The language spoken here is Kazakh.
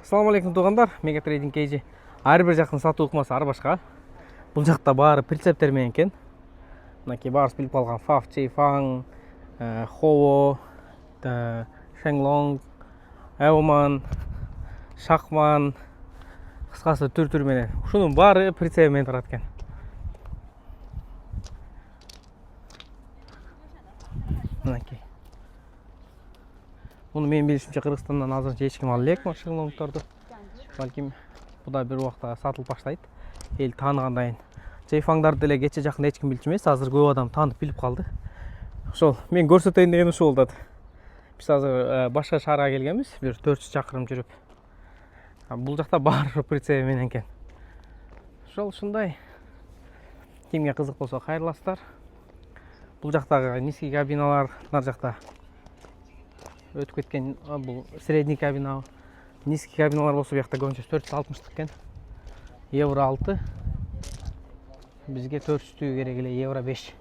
Assalamu alaikum туғандар. Mega Trading KG. Әрбір жақтың сату ұқмасы ар башқа. Бұл жақта бары прицептер мен екен. Мынакей барыс біліп қалған Фаф, Чейфан, Хово, Шенглонг, Эоман, Шахман, қысқасы түр-түр менен. Шунун бары прицеп мен тұрат екен. Мынакей. Bunu мен білішімше Қырғызстаннан азырынша ешкім ала элек Шенглонгтарды. Балким бұда бір уақытта сатылып баштайды. Ел танығандайын. Чейфаңдарды деле кече жакында ешкім билчү эмес, азыр көп адам таанып билип калды. Ошол мен көрсөтөйүн деген ушул болду. Биз азыр башка шаарга келгенбиз, бир 400 чакырым жүрүп. Бул жакта баары прицеп менен экен. Ошол ушундай. Кимге кызык болсо кайрыласыздар. Бул жактагы низкий кабиналар нар жакта өтүп кеткен, бул средний кабина. Низкий кабиналар болсо бу жакта көбүнчө 460 экен. Евро 6. Бизге 400 керек эле евро 5.